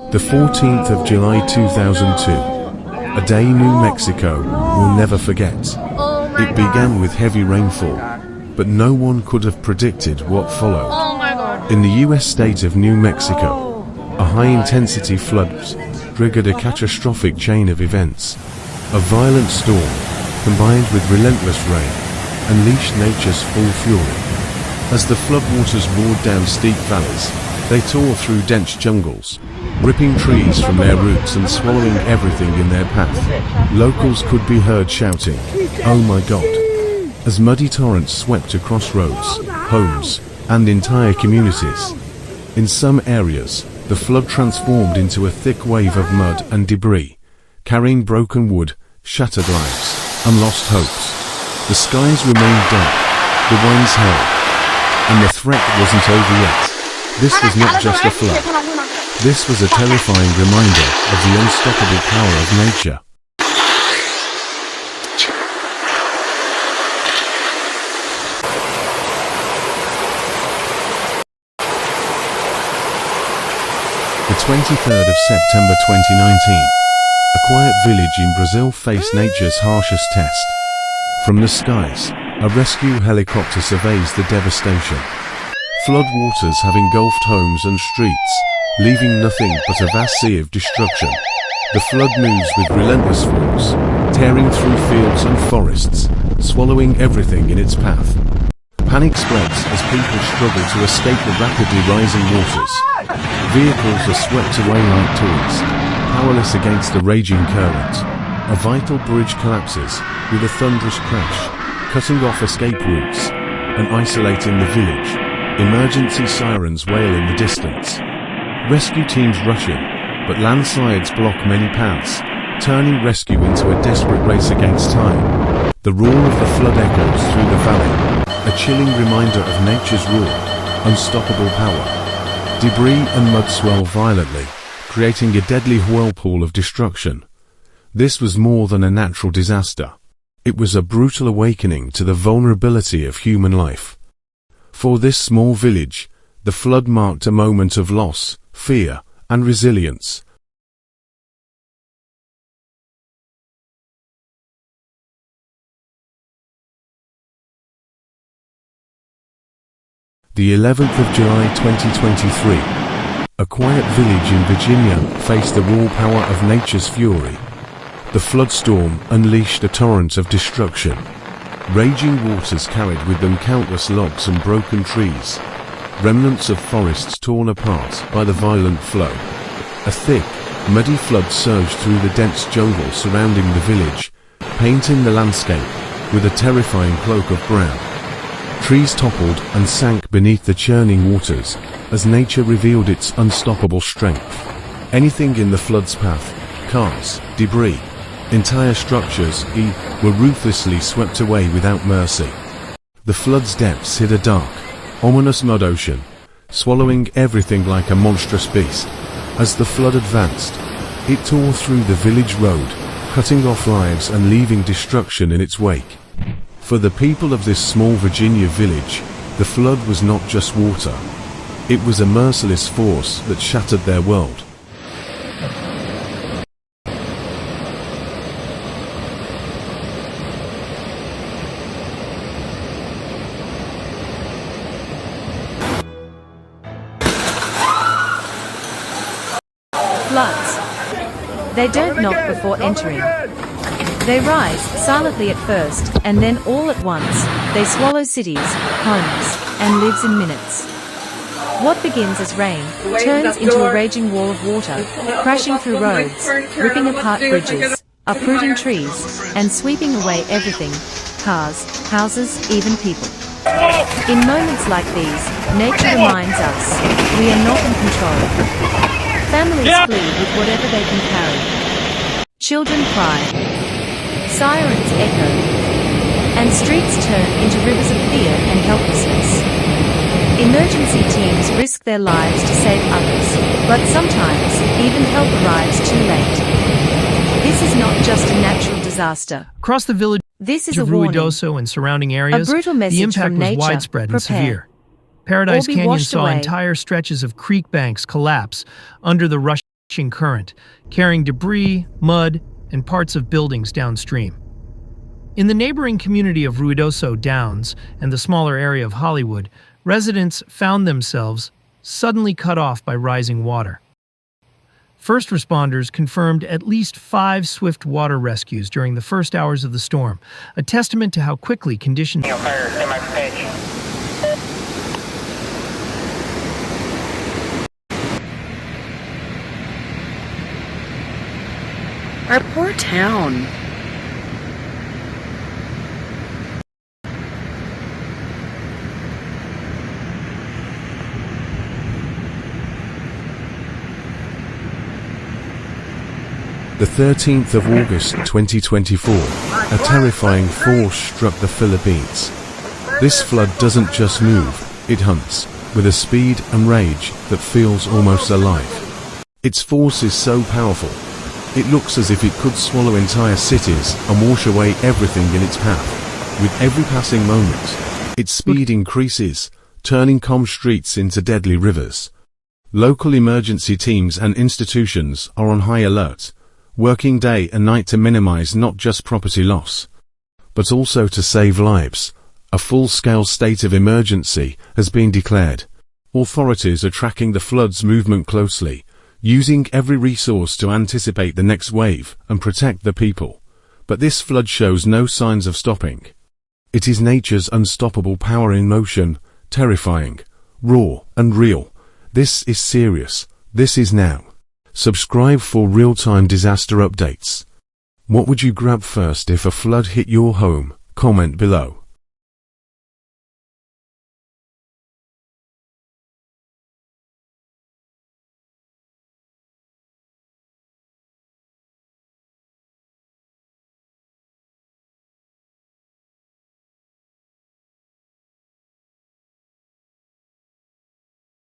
The 14th of July 2002, a day New Mexico will never forget. It began with heavy rainfall, but no one could have predicted what followed. In the US state of New Mexico, a high-intensity flood triggered a catastrophic chain of events. A violent storm, combined with relentless rain, unleashed nature's full fury. As the floodwaters roared down steep valleys, they tore through dense jungles, ripping trees from their roots and swallowing everything in their path. Locals could be heard shouting, "Oh my God!" as muddy torrents swept across roads, homes, and entire communities. In some areas, the flood transformed into a thick wave of mud and debris, carrying broken wood, shattered lives, and lost hopes. The skies remained dark, the winds held, and the threat wasn't over yet. This was not just a flood. This was a terrifying reminder of the unstoppable power of nature. The 23rd of September 2019, a quiet village in Brazil faced nature's harshest test. From the skies, a rescue helicopter surveys the devastation. Flood waters have engulfed homes and streets, leaving nothing but a vast sea of destruction. The flood moves with relentless force, tearing through fields and forests, swallowing everything in its path. Panic spreads as people struggle to escape the rapidly rising waters. Vehicles are swept away like toys, powerless against the raging current. A vital bridge collapses with a thunderous crash, cutting off escape routes and isolating the village. Emergency sirens wail in the distance. Rescue teams rush in, but landslides block many paths, turning rescue into a desperate race against time. The roar of the flood echoes through the valley, a chilling reminder of nature's raw, unstoppable power. Debris and mud swell violently, creating a deadly whirlpool of destruction. This was more than a natural disaster. It was a brutal awakening to the vulnerability of human life. For this small village, the flood marked a moment of loss, fear, and resilience. The 11th of July 2023, a quiet village in Virginia faced the raw power of nature's fury. The flood storm unleashed a torrent of destruction. Raging waters carried with them countless logs and broken trees, remnants of forests torn apart by the violent flow. A thick, muddy flood surged through the dense jungle surrounding the village, painting the landscape with a terrifying cloak of brown. Trees toppled and sank beneath the churning waters as nature revealed its unstoppable strength. Anything in the flood's path, cars, debris, entire structures, were ruthlessly swept away without mercy. The flood's depths hid a dark, ominous mud ocean, swallowing everything like a monstrous beast. As the flood advanced, it tore through the village road, cutting off lives and leaving destruction in its wake. For the people of this small Virginia village, the flood was not just water. It was a merciless force that shattered their world. Floods. They don't knock before entering. They rise silently at first, and then all at once, they swallow cities, homes, and lives in minutes. What begins as rain, turns into a raging wall of water, crashing through roads, ripping apart bridges, uprooting trees, and sweeping away everything: cars, houses, even people. In moments like these, nature reminds us we are not in control. Families flee with whatever they can carry. Children cry. Sirens echo. And streets turn into rivers of fear and helplessness. Emergency teams risk their lives to save others, but sometimes, even help arrives too late. This is not just a natural disaster. Across the village This is a of warning. Ruidoso and surrounding areas, A brutal the message impact from was nature. widespread and Prepare. severe. Paradise Or be Canyon washed saw away. entire stretches of creek banks collapse under the rushing current, carrying debris, mud, and parts of buildings downstream. In the neighboring community of Ruidoso Downs and the smaller area of Hollywood, residents found themselves suddenly cut off by rising water. First responders confirmed at least 5 swift water rescues during the first hours of the storm, a testament to how quickly conditions... Our poor town. The 13th of August 2024, a terrifying force struck the Philippines. This flood doesn't just move, it hunts, with a speed and rage that feels almost alive. Its force is so powerful, it looks as if it could swallow entire cities and wash away everything in its path. With every passing moment, its speed increases, turning calm streets into deadly rivers. Local emergency teams and institutions are on high alert, working day and night to minimize not just property loss, but also to save lives. A full-scale state of emergency has been declared. Authorities are tracking the flood's movement closely, using every resource to anticipate the next wave and protect the people. But this flood shows no signs of stopping. It is nature's unstoppable power in motion, terrifying, raw, and real. This is serious. This is now. Subscribe for real-time disaster updates. What would you grab first if a flood hit your home? Comment below.